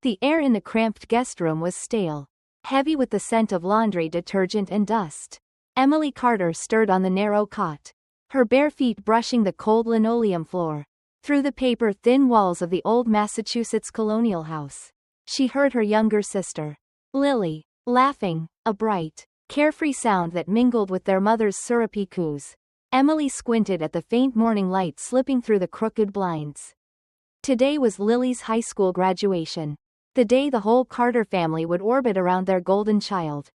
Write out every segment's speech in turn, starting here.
The air in the cramped guest room was stale, heavy with the scent of laundry detergent and dust. Emily Carter stirred on the narrow cot, her bare feet brushing the cold linoleum floor. Through the paper-thin walls of the old Massachusetts colonial house, she heard her younger sister, Lily, laughing, a bright, carefree sound that mingled with their mother's syrupy coos. Emily squinted at the faint morning light slipping through the crooked blinds. Today was Lily's high school graduation, the day the whole Carter family would orbit around their golden child.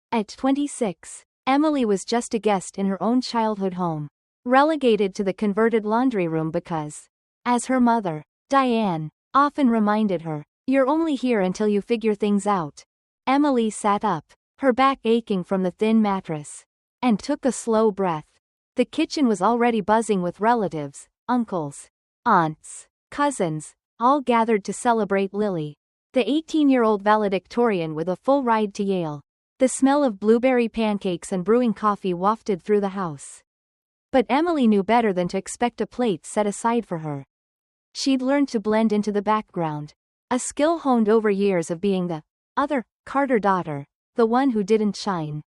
At 26, Emily was just a guest in her own childhood home, relegated to the converted laundry room because, as her mother, Diane, often reminded her, "You're only here until you figure things out." Emily sat up, her back aching from the thin mattress, and took a slow breath. The kitchen was already buzzing with relatives, uncles, aunts, cousins, all gathered to celebrate Lily, the 18-year-old valedictorian with a full ride to Yale. The smell of blueberry pancakes and brewing coffee wafted through the house. But Emily knew better than to expect a plate set aside for her. She'd learned to blend into the background, a skill honed over years of being the other Carter daughter, the one who didn't shine,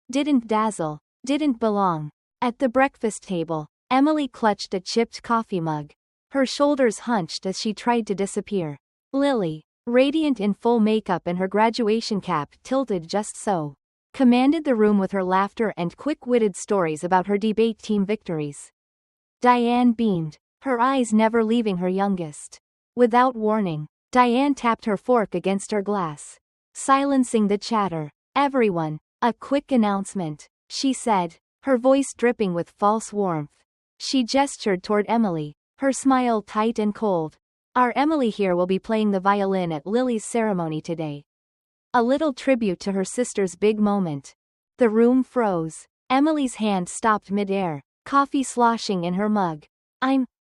didn't dazzle, didn't belong. At the breakfast table, Emily clutched a chipped coffee mug, her shoulders hunched as she tried to disappear. Lily, radiant in full makeup and her graduation cap tilted just so, commanded the room with her laughter and quick-witted stories about her debate team victories. Diane beamed, her eyes never leaving her youngest. Without warning, Diane tapped her fork against her glass, silencing the chatter. "Everyone, a quick announcement," she said, her voice dripping with false warmth. She gestured toward Emily, her smile tight and cold. "Our Emily here will be playing the violin at Lily's ceremony today. A little tribute to her sister's big moment." The room froze. Emily's hand stopped mid-air, coffee sloshing in her mug.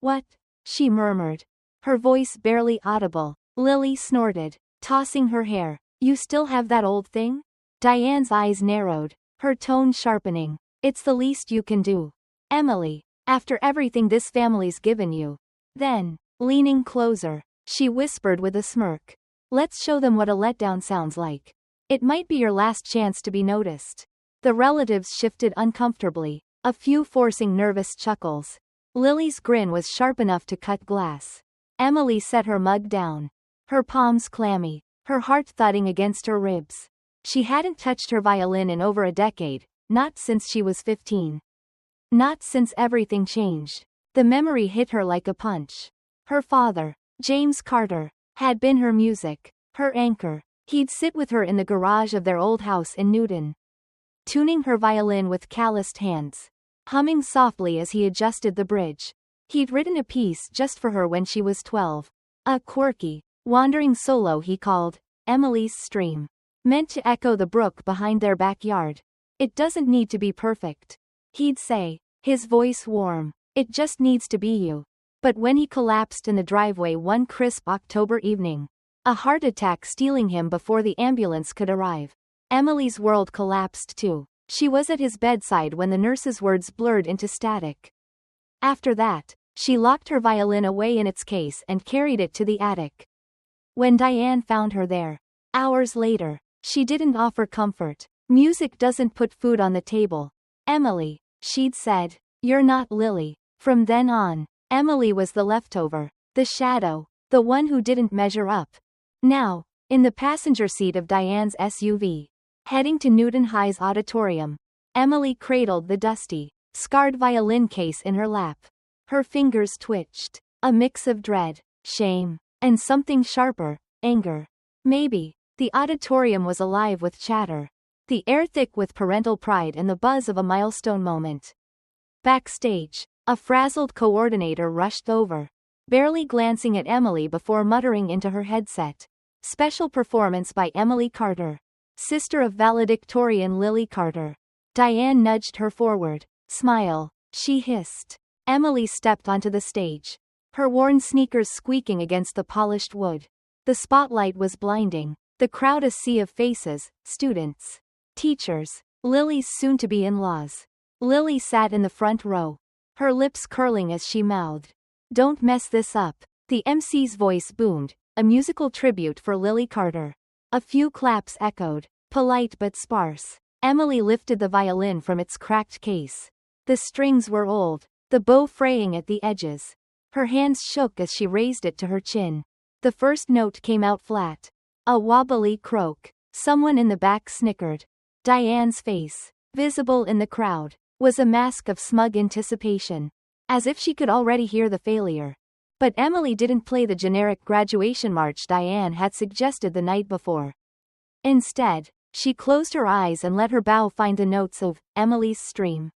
What?" she murmured, her voice barely audible. Lily snorted, tossing her hair. "You still have that old thing?" Diane's eyes narrowed, her tone sharpening. "It's the least you can do, Emily, after everything this family's given you." Then, leaning closer, she whispered with a smirk, "Let's show them what a letdown sounds like. It might be your last chance to be noticed." The relatives shifted uncomfortably, a few forcing nervous chuckles. Lily's grin was sharp enough to cut glass. Emily set her mug down, her palms clammy, her heart thudding against her ribs. She hadn't touched her violin in over a decade, not since she was 15. Not since everything changed. The memory hit her like a punch. Her father, James Carter, had been her music, her anchor. He'd sit with her in the garage of their old house in Newton, tuning her violin with calloused hands, humming softly as he adjusted the bridge. He'd written a piece just for her when she was 12. A quirky, wandering solo he called Emily's Stream, meant to echo the brook behind their backyard. "It doesn't need to be perfect," he'd say, his voice warm. "It just needs to be you." But when he collapsed in the driveway one crisp October evening, a heart attack stealing him before the ambulance could arrive, Emily's world collapsed too. She was at his bedside when the nurse's words blurred into static. After that, she locked her violin away in its case and carried it to the attic. When Diane found her there, hours later, she didn't offer comfort. "Music doesn't put food on the table, Emily," she'd said. "You're not Lily." From then on, Emily was the leftover, the shadow, the one who didn't measure up. Now, in the passenger seat of Diane's SUV, heading to Newton High's auditorium, Emily cradled the dusty, scarred violin case in her lap. Her fingers twitched, a mix of dread, shame, and something sharper, anger. Maybe. The auditorium was alive with chatter, the air thick with parental pride and the buzz of a milestone moment. Backstage, a frazzled coordinator rushed over, barely glancing at Emily before muttering into her headset, "Special performance by Emily Carter, sister of valedictorian Lily Carter." Diane nudged her forward. "Smile," she hissed. Emily stepped onto the stage, her worn sneakers squeaking against the polished wood. The spotlight was blinding, the crowd a sea of faces, students, teachers, Lily's soon-to-be in-laws. Lily sat in the front row, her lips curling as she mouthed, "Don't mess this up." The MC's voice boomed, a musical tribute for Lily Carter. A few claps echoed, polite but sparse. Emily lifted the violin from its cracked case. The strings were old, the bow fraying at the edges. Her hands shook as she raised it to her chin. The first note came out flat. A wobbly croak. Someone in the back snickered. Diane's face, visible in the crowd, was a mask of smug anticipation, as if she could already hear the failure. But Emily didn't play the generic graduation march Diane had suggested the night before. Instead, she closed her eyes and let her bow find the notes of Emily's stream.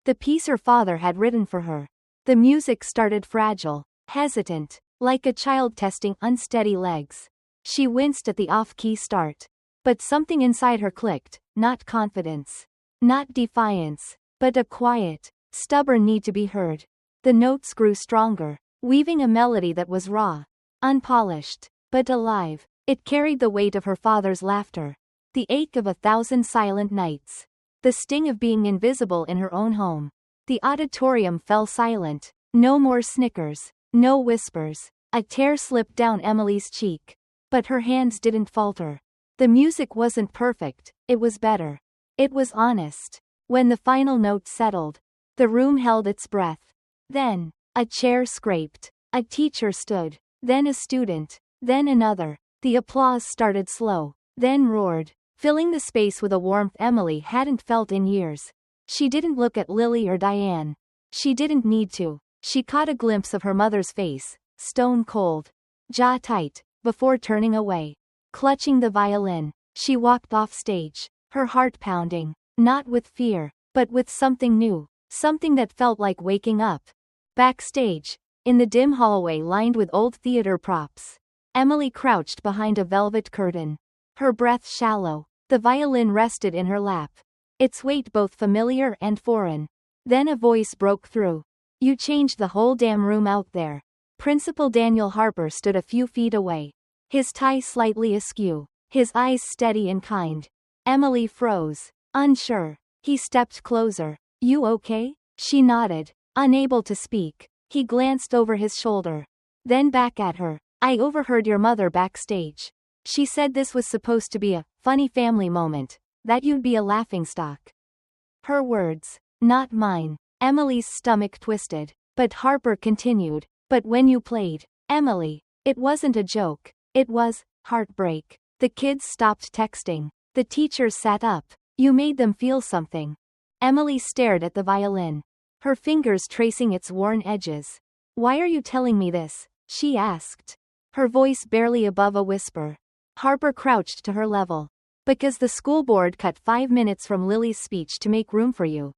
The piece her father had written for her. The music started fragile, hesitant, like a child testing unsteady legs. She winced at the off-key start. But something inside her clicked, not confidence, not defiance, but a quiet, stubborn need to be heard. The notes grew stronger, weaving a melody that was raw, unpolished, but alive. It carried the weight of her father's laughter, the ache of 1,000 silent nights, the sting of being invisible in her own home. The auditorium fell silent. No more snickers, no whispers. A tear slipped down Emily's cheek. But her hands didn't falter. The music wasn't perfect, it was better. It was honest. When the final note settled, the room held its breath. Then, a chair scraped. A teacher stood. Then a student. Then another. The applause started slow, then roared, filling the space with a warmth Emily hadn't felt in years. She didn't look at Lily or Diane. She didn't need to. She caught a glimpse of her mother's face, stone cold, jaw tight, before turning away. Clutching the violin, she walked off stage, her heart pounding, not with fear, but with something new, something that felt like waking up. Backstage, in the dim hallway lined with old theater props, Emily crouched behind a velvet curtain, her breath shallow. The violin rested in her lap, its weight both familiar and foreign. Then a voice broke through. "You changed the whole damn room out there." Principal Daniel Harper stood a few feet away, his tie slightly askew, his eyes steady and kind. Emily froze, unsure. He stepped closer. "You okay?" She nodded, unable to speak. He glanced over his shoulder, then back at her. "I overheard your mother backstage. She said this was supposed to be a funny family moment, that you'd be a laughingstock." Her words, not mine. Emily's stomach twisted, but Harper continued. "But when you played, Emily, it wasn't a joke. It was heartbreak." The kids stopped texting. The teachers sat up. "You made them feel something." Emily stared at the violin, her fingers tracing its worn edges. "Why are you telling me this?" she asked, her voice barely above a whisper. Harper crouched to her level. "Because the school board cut 5 minutes from Lily's speech to make room for you.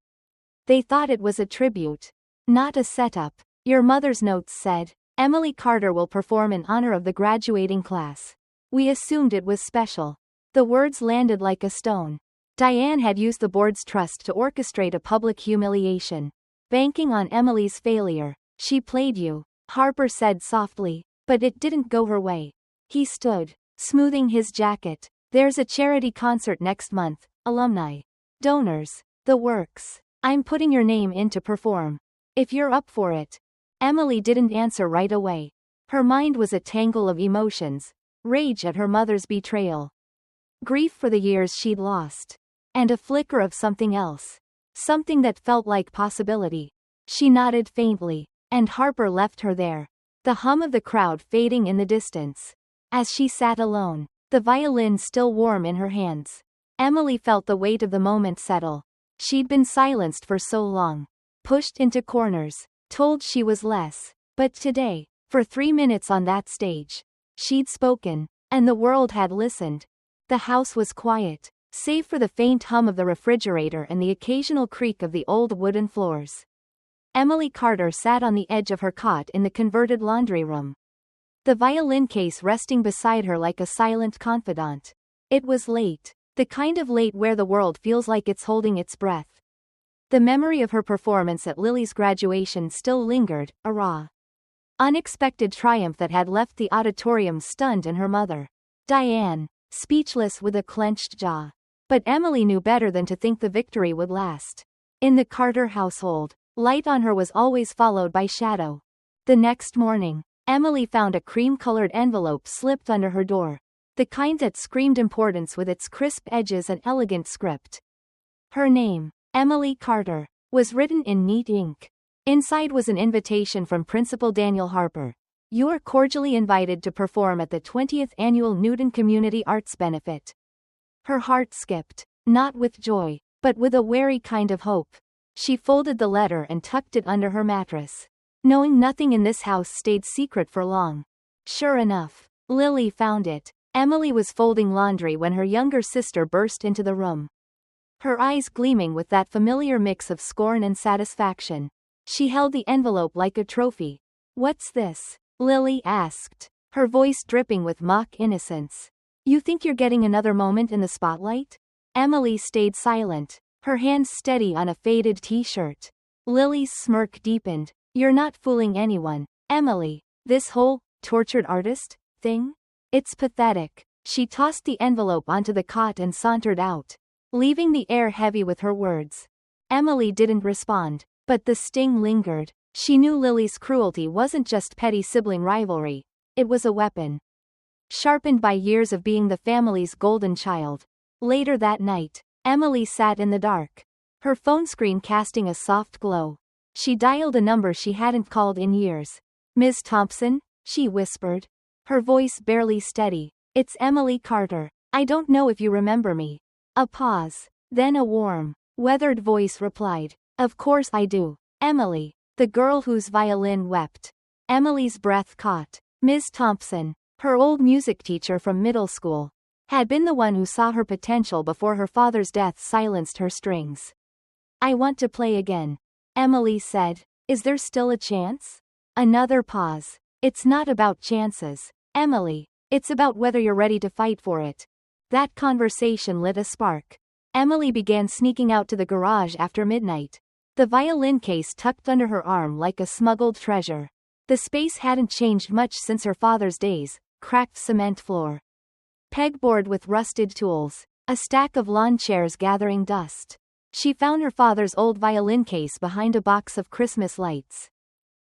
They thought it was a tribute, not a setup. Your mother's notes said, Emily Carter will perform in honor of the graduating class. We assumed it was special." The words landed like a stone. Diane had used the board's trust to orchestrate a public humiliation, banking on Emily's failure. "She played you," Harper said softly, "but it didn't go her way." He stood, smoothing his jacket. "There's a charity concert next month, alumni, donors, the works. I'm putting your name in to perform. If you're up for it." Emily didn't answer right away. Her mind was a tangle of emotions, rage at her mother's betrayal, grief for the years she'd lost, and a flicker of something else. Something that felt like possibility. She nodded faintly, and Harper left her there, the hum of the crowd fading in the distance. As she sat alone, the violin still warm in her hands, Emily felt the weight of the moment settle. She'd been silenced for so long, pushed into corners, told she was less. But today, for 3 minutes on that stage, she'd spoken, and the world had listened. The house was quiet, save for the faint hum of the refrigerator and the occasional creak of the old wooden floors. Emily Carter sat on the edge of her cot in the converted laundry room, the violin case resting beside her like a silent confidant. It was late, the kind of late where the world feels like it's holding its breath. The memory of her performance at Lily's graduation still lingered, a raw, unexpected triumph that had left the auditorium stunned and her mother, Diane, speechless with a clenched jaw. But Emily knew better than to think the victory would last. In the Carter household, light on her was always followed by shadow. The next morning, Emily found a cream-colored envelope slipped under her door. The kind that screamed importance with its crisp edges and elegant script. Her name, Emily Carter, was written in neat ink. Inside was an invitation from Principal Daniel Harper. You are cordially invited to perform at the 20th Annual Newton Community Arts Benefit. Her heart skipped, not with joy, but with a wary kind of hope. She folded the letter and tucked it under her mattress, knowing nothing in this house stayed secret for long. Sure enough, Lily found it. Emily was folding laundry when her younger sister burst into the room. Her eyes gleaming with that familiar mix of scorn and satisfaction. She held the envelope like a trophy. What's this? Lily asked, her voice dripping with mock innocence. You think you're getting another moment in the spotlight? Emily stayed silent, her hands steady on a faded t-shirt. Lily's smirk deepened. You're not fooling anyone, Emily. This whole tortured artist thing? It's pathetic. She tossed the envelope onto the cot and sauntered out, leaving the air heavy with her words. Emily didn't respond, but the sting lingered. She knew Lily's cruelty wasn't just petty sibling rivalry, it was a weapon. Sharpened by years of being the family's golden child. Later that night, Emily sat in the dark, her phone screen casting a soft glow. She dialed a number she hadn't called in years. Ms. Thompson, she whispered, her voice barely steady. It's Emily Carter. I don't know if you remember me. A pause, then a warm, weathered voice replied. Of course I do, Emily, the girl whose violin wept. Emily's breath caught. Ms. Thompson, her old music teacher from middle school, had been the one who saw her potential before her father's death silenced her strings. I want to play again, Emily said. Is there still a chance? Another pause. It's not about chances, Emily. It's about whether you're ready to fight for it. That conversation lit a spark. Emily began sneaking out to the garage after midnight, the violin case tucked under her arm like a smuggled treasure. The space hadn't changed much since her father's days, cracked cement floor, pegboard with rusted tools, a stack of lawn chairs gathering dust. She found her father's old violin case behind a box of Christmas lights.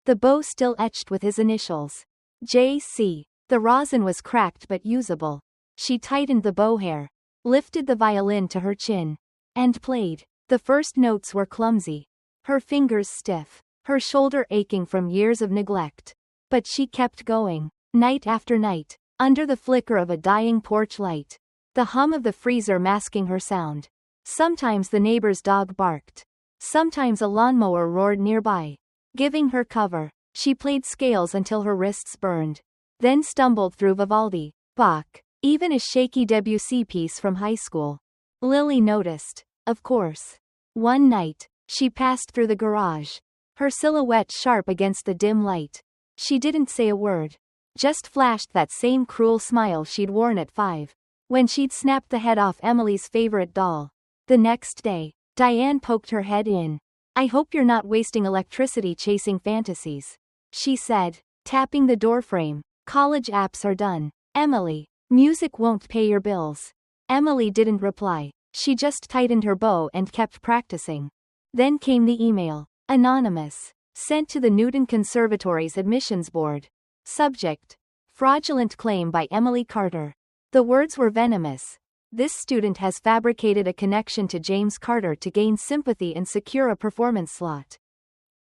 The bow still etched with his initials. J.C. The rosin was cracked but usable. She tightened the bow hair, lifted the violin to her chin, and played. The first notes were clumsy, her fingers stiff, her shoulder aching from years of neglect. But she kept going, night after night, under the flicker of a dying porch light, the hum of the freezer masking her sound. Sometimes the neighbor's dog barked. Sometimes a lawnmower roared nearby, giving her cover. She played scales until her wrists burned, then stumbled through Vivaldi, Bach, even a shaky Debussy piece from high school. Lily noticed, of course. One night, she passed through the garage, her silhouette sharp against the dim light. She didn't say a word, just flashed that same cruel smile she'd worn at 5, when she'd snapped the head off Emily's favorite doll. The next day, Diane poked her head in. I hope you're not wasting electricity chasing fantasies, she said, tapping the doorframe. College apps are done, Emily. Music won't pay your bills. Emily didn't reply. She just tightened her bow and kept practicing. Then came the email. Anonymous. Sent to the Newton Conservatory's admissions board. Subject: fraudulent claim by Emily Carter. The words were venomous. This student has fabricated a connection to James Carter to gain sympathy and secure a performance slot.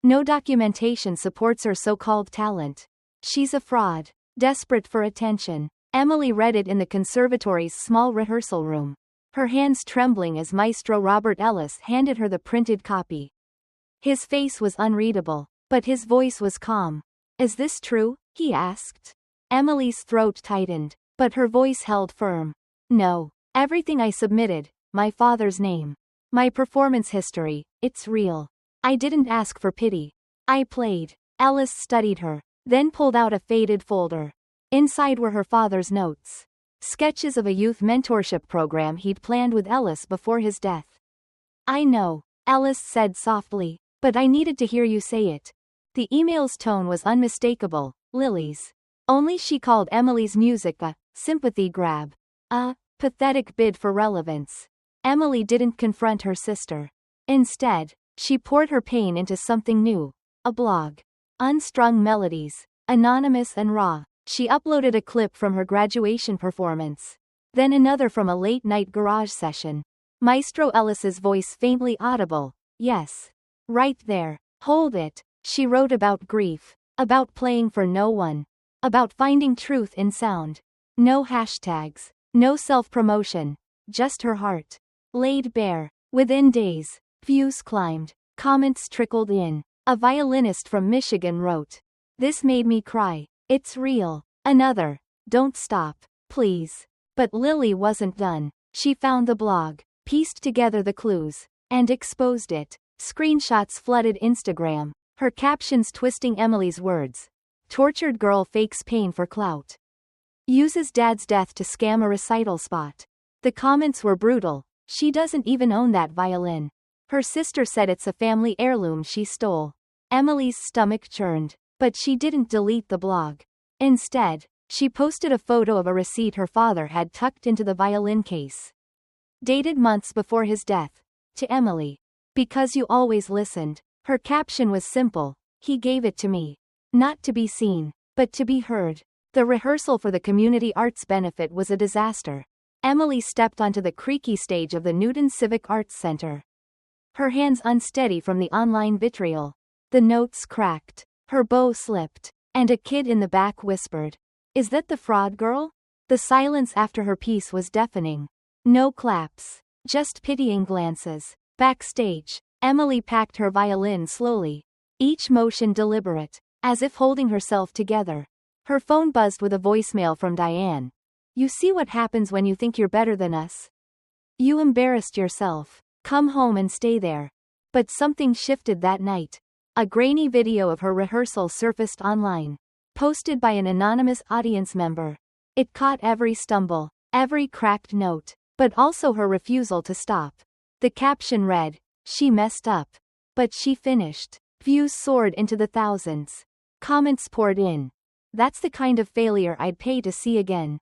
No documentation supports her so-called talent. She's a fraud, desperate for attention. Emily read it in the conservatory's small rehearsal room, her hands trembling as Maestro Robert Ellis handed her the printed copy. His face was unreadable, but his voice was calm. Is this true? He asked. Emily's throat tightened, but her voice held firm. No. Everything I submitted, my father's name, my performance history, it's real. I didn't ask for pity. I played. Ellis studied her, then pulled out a faded folder. Inside were her father's notes. Sketches of a youth mentorship program he'd planned with Ellis before his death. I know, Ellis said softly, but I needed to hear you say it. The email's tone was unmistakable, Lily's. Only she called Emily's music a sympathy grab. A pathetic bid for relevance. Emily didn't confront her sister. Instead, she poured her pain into something new. A blog. Unstrung melodies. Anonymous and raw. She uploaded a clip from her graduation performance. Then another from a late-night garage session. Maestro Ellis's voice faintly audible. Yes. Right there. Hold it. She wrote about grief. About playing for no one. About finding truth in sound. No hashtags. No self-promotion. Just her heart. Laid bare. Within days. Views climbed. Comments trickled in. A violinist from Michigan wrote, "This made me cry. It's real." Another, "Don't stop. Please." But Lily wasn't done. She found the blog, pieced together the clues, and exposed it. Screenshots flooded Instagram. Her captions twisting Emily's words. Tortured girl fakes pain for clout. Uses dad's death to scam a recital spot. The comments were brutal. She doesn't even own that violin. Her sister said it's a family heirloom she stole. Emily's stomach churned. But she didn't delete the blog. Instead, she posted a photo of a receipt her father had tucked into the violin case. Dated months before his death. To Emily. Because you always listened. Her caption was simple. He gave it to me. Not to be seen, but to be heard. The rehearsal for the community arts benefit was a disaster. Emily stepped onto the creaky stage of the Newton Civic Arts Center. Her hands unsteady from the online vitriol. The notes cracked. Her bow slipped. And a kid in the back whispered, "Is that the fraud girl?" The silence after her piece was deafening. No claps. Just pitying glances. Backstage, Emily packed her violin slowly. Each motion deliberate. As if holding herself together. Her phone buzzed with a voicemail from Diane. "You see what happens when you think you're better than us? You embarrassed yourself. Come home and stay there." But something shifted that night. A grainy video of her rehearsal surfaced online. Posted by an anonymous audience member. It caught every stumble, every cracked note, but also her refusal to stop. The caption read, "She messed up. But she finished." Views soared into the thousands. Comments poured in. "That's the kind of failure I'd pay to see again."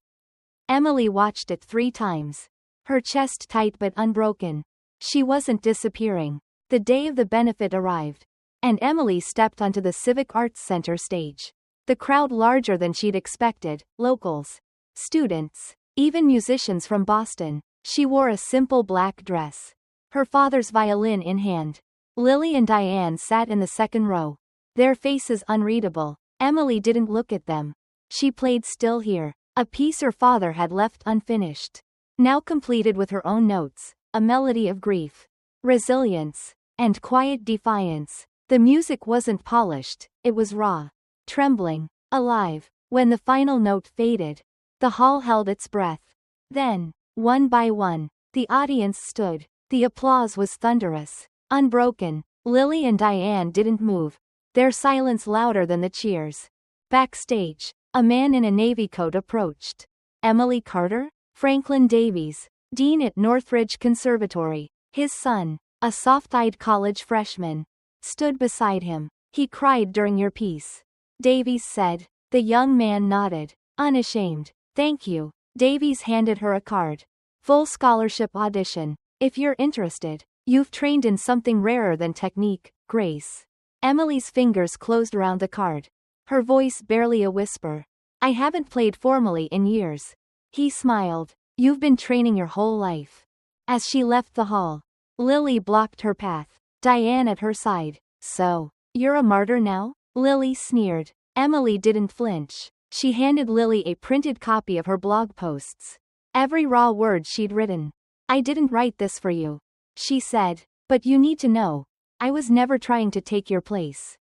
Emily watched it 3 times. Her chest tight but unbroken. She wasn't disappearing. The day of the benefit arrived. And Emily stepped onto the Civic Arts Center stage. The crowd larger than she'd expected, locals, students, even musicians from Boston. She wore a simple black dress. Her father's violin in hand. Lily and Diane sat in the second row. Their faces unreadable. Emily didn't look at them. She played Still Here, a piece her father had left unfinished. Now completed with her own notes, a melody of grief, resilience, and quiet defiance. The music wasn't polished, it was raw, trembling, alive. When the final note faded, the hall held its breath. Then, one by one, the audience stood. The applause was thunderous, unbroken. Lily and Diane didn't move, their silence louder than the cheers. Backstage, a man in a navy coat approached. Emily Carter? Franklin Davies, dean at Northridge Conservatory. His son, a soft-eyed college freshman, stood beside him. "He cried during your piece," Davies said. The young man nodded, unashamed. "Thank you." Davies handed her a card. "Full scholarship audition. If you're interested. You've trained in something rarer than technique, grace." Emily's fingers closed around the card. Her voice barely a whisper. "I haven't played formally in years." He smiled. "You've been training your whole life." As she left the hall, Lily blocked her path. Diane at her side. "So, you're a martyr now?" Lily sneered. Emily didn't flinch. She handed Lily a printed copy of her blog posts. Every raw word she'd written. "I didn't write this for you," she said. "But you need to know. I was never trying to take your place."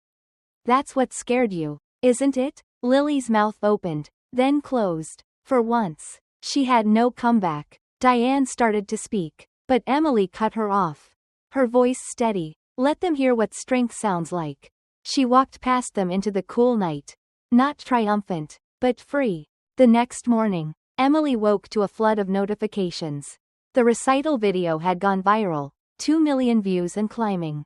"That's what scared you, isn't it?" Lily's mouth opened, then closed. For once, she had no comeback. Diane started to speak, but Emily cut her off. Her voice steady. "Let them hear what strength sounds like." She walked past them into the cool night. Not triumphant, but free. The next morning, Emily woke to a flood of notifications. The recital video had gone viral, 2 million views and climbing.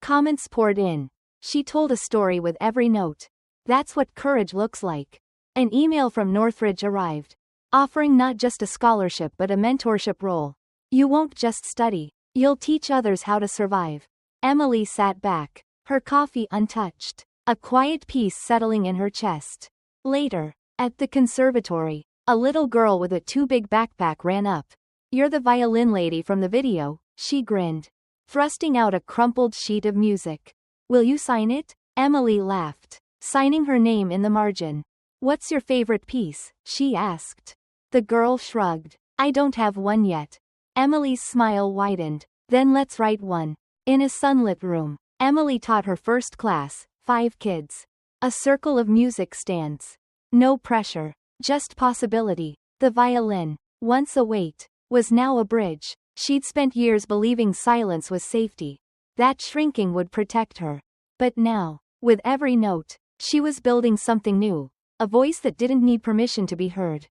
Comments poured in. She told a story with every note. That's what courage looks like. An email from Northridge arrived, offering not just a scholarship but a mentorship role. "You won't just study, you'll teach others how to survive." Emily sat back, her coffee untouched. a quiet peace settling in her chest. Later, at the conservatory, a little girl with a too big backpack ran up. "You're the violin lady from the video," she grinned, thrusting out a crumpled sheet of music. "Will you sign it?" Emily laughed, signing her name in the margin. "What's your favorite piece?" she asked. The girl shrugged. "I don't have one yet." Emily's smile widened. "Then let's write one." In a sunlit room, Emily taught her first class, 5 kids. A circle of music stands. No pressure, just possibility. The violin, once a weight, was now a bridge. She'd spent years believing silence was safety, that shrinking would protect her. But now, with every note, she was building something new, a voice that didn't need permission to be heard.